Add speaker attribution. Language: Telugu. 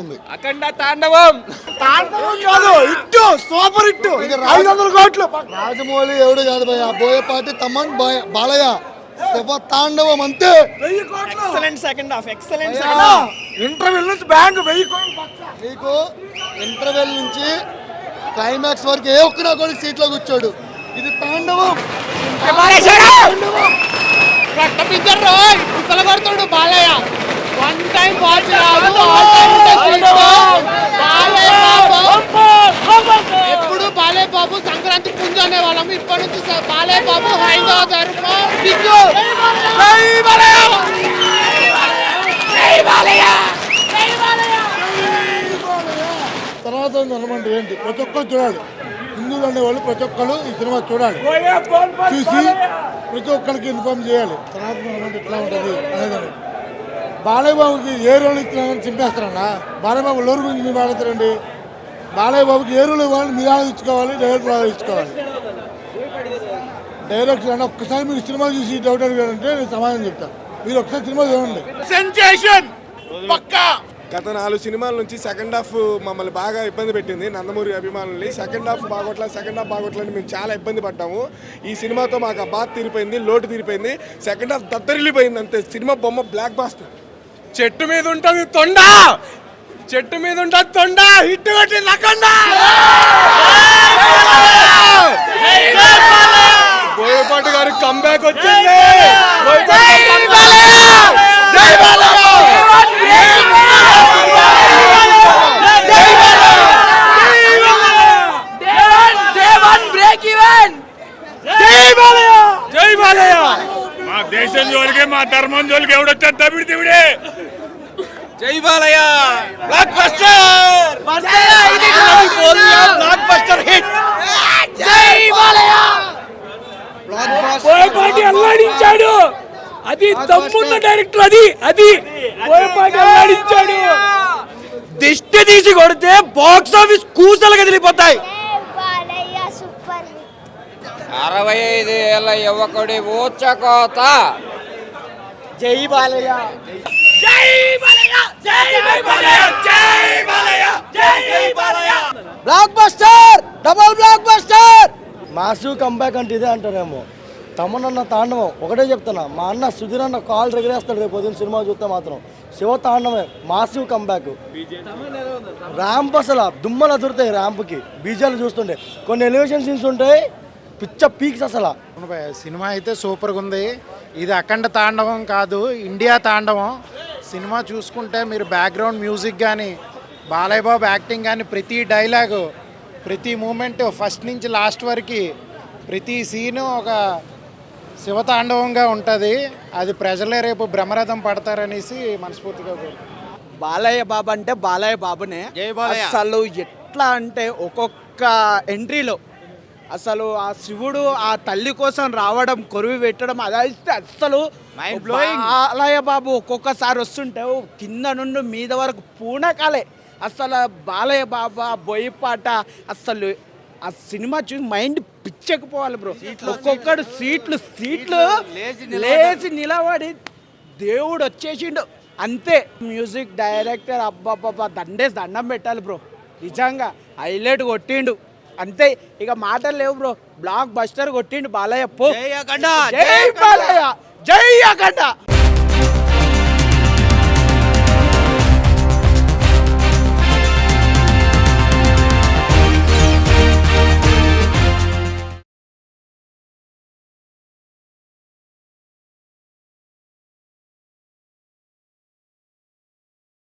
Speaker 1: ఉంది.
Speaker 2: అఖండ తాండవం
Speaker 3: కాదు, హిట్, సూపర్ హిట్. 500 కోట్లు.
Speaker 1: రాజమౌళి ఎవడు కాదు భయ, బోయపాటి తమన్ బాలయ్య శివ తాండవం అంతే.
Speaker 3: 1000 కోట్లు.
Speaker 2: Excellent second half, excellent
Speaker 3: interval నుంచి బ్యాంక్ 1000 కోట్లు.
Speaker 1: మీకు ఇంటర్వెల్ నుంచి క్లైమాక్స్ వరకు ఏ ఒక్క నా కొడుకు సీట్లో కూర్చోడు. ఇది తాండవం.
Speaker 2: కొడుతాడు బాలయ్య. వన్ టైం వాచ్ రాదు, ఎప్పుడు బాలయ్య బాబు సంక్రాంతి పుంజు అనే వాళ్ళము. ఇప్పటి నుంచి బాలయ్య బాబు హైదవ ధర్మం.
Speaker 1: సనాతన ధర్మం అంటే ఏంటి ప్రతి ఒక్కరు చూడాలి. హిందువులు అనేవాళ్ళు ప్రతి ఒక్కరు ఈ సినిమా చూడాలి. చూసి ప్రతి ఒక్కరికి ఇన్ఫార్మ్ చేయాలి సనాతన ధర్మం అంటే ఎట్లా ఉంటుంది అనేది. బాలయ్య బాబుకి ఏ రోల్ ఇస్తున్నారని చింపేస్తారన్నా. బాలయ్య బాబు లోరు గురించి మీరు ఆడుతారండి. బాలయ్య బాబుకి ఏ రోల్ ఇవ్వాలి మీరు ఆలోచించుకోవాలి, డైరెక్టర్ ఆలోచించుకోవాలి. డైరెక్టర్ అంటే ఒక్కసారి మీరు సినిమా చూసి డౌట్ అడిగారంటే నేను సమాధానం చెప్తాను. మీరు ఒకసారి సినిమా చూడండి.
Speaker 3: సెన్సేషన్ పక్కా.
Speaker 4: గత 4 సినిమాల నుంచి సెకండ్ హాఫ్ మమ్మల్ని బాగా ఇబ్బంది పెట్టింది, నందమూరి అభిమానుల్ని. సెకండ్ హాఫ్ బాగోట్లని మేము చాలా ఇబ్బంది పడ్డాము. ఈ సినిమాతో మాకు ఆ బాధ తీరిపోయింది, లోటు తీరిపోయింది. సెకండ్ హాఫ్ దద్దరిల్లిపోయింది అంతే. సినిమా బొమ్మ బ్లాక్ బాస్టర్. చెట్టు మీద ఉంటుంది తొండ, హిట్ కొట్టింది అఖండ. బోయపాటి గారి కంబ్యాక్ వచ్చింది.
Speaker 3: మా దేశం జోలికి మా ధర్మం జోలికి ఎవడొచ్చా తమిడితే.
Speaker 2: జై బాలయ్య. Block buster hit. జై బాలయ్య.
Speaker 3: బోయపాటి అల్లాడించాడు. అది దమ్మున్న డైరెక్టర్. అది బోయపాటి అల్లాడించాడు.
Speaker 2: దిష్టి తీసి కొడితే బాక్స్ ఆఫీస్ కూసలు కదిలిపోతాయి. 65 ఏళ్ల యువకుడి ఊచకోత. జై Balayya. Block buster, double block buster.
Speaker 5: Massive comeback అంటే ఇదే అంటారేమో. తమనన్న తాండవం ఒకటే చెప్తున్నా. మా అన్న సుధీర్ అన్న కాల్ రెగరేస్తాడు రేపు పొద్దున్న సినిమా చూస్తే మాత్రం. శివ తాండవే మాసివ్ కంబ్యాక్. ర్యాంప్ అసలు దుమ్మలు అదురుతాయి ర్యాంప్కి. బీజాలు చూస్తుండే కొన్ని ఎలివేషన్ సీన్స్ ఉంటాయి, పిచ్చ పీక్స్ అసలు.
Speaker 6: సినిమా అయితే సూపర్గా ఉంది. ఇది అఖండ తాండవం కాదు, ఇండియా తాండవం. సినిమా చూసుకుంటే మీరు బ్యాక్గ్రౌండ్ మ్యూజిక్ కానీ, బాలయ్య బాబు యాక్టింగ్ కానీ, ప్రతి డైలాగు, ప్రతి మూమెంట్ ఫస్ట్ నుంచి లాస్ట్ వరకు ప్రతి సీను ఒక శివతాండవంగా ఉంటుంది. అది ప్రజలే రేపు బ్రహ్మరథం పడతారనేసి మనస్ఫూర్తిగా.
Speaker 2: బాలయ్య బాబు అంటే బాలయ్య బాబునే. అసలు ఎట్లా అంటే ఒక్కొక్క ఎంట్రీలో అసలు ఆ శివుడు ఆ తల్లి కోసం రావడం, కొరివి పెట్టడం, అదైతే అసలు బాలయ్య బాబు ఒక్కొక్కసారి వస్తుంటే కింద నుండి మీద వరకు పూనకాలే. అసలు బాలయ్య బాబా బోయపాట అసలు ఆ సినిమా చూసి మైండ్ పిచ్చెక్కిపోవాలి బ్రో. ఒక్కొక్కడు సీట్లు లేచి నిలబడి దేవుడు వచ్చేసిండు అంతే. మ్యూజిక్ డైరెక్టర్ అబ్బాబ్బా దండం పెట్టాలి బ్రో. నిజంగా హైలైట్ కొట్టిండు అంతే, ఇక మాటలు లేవు బ్రో. బ్లాక్ బస్టర్ కొట్టిండు బాలయ్య. జై బాలయ్య, జై అఖండ.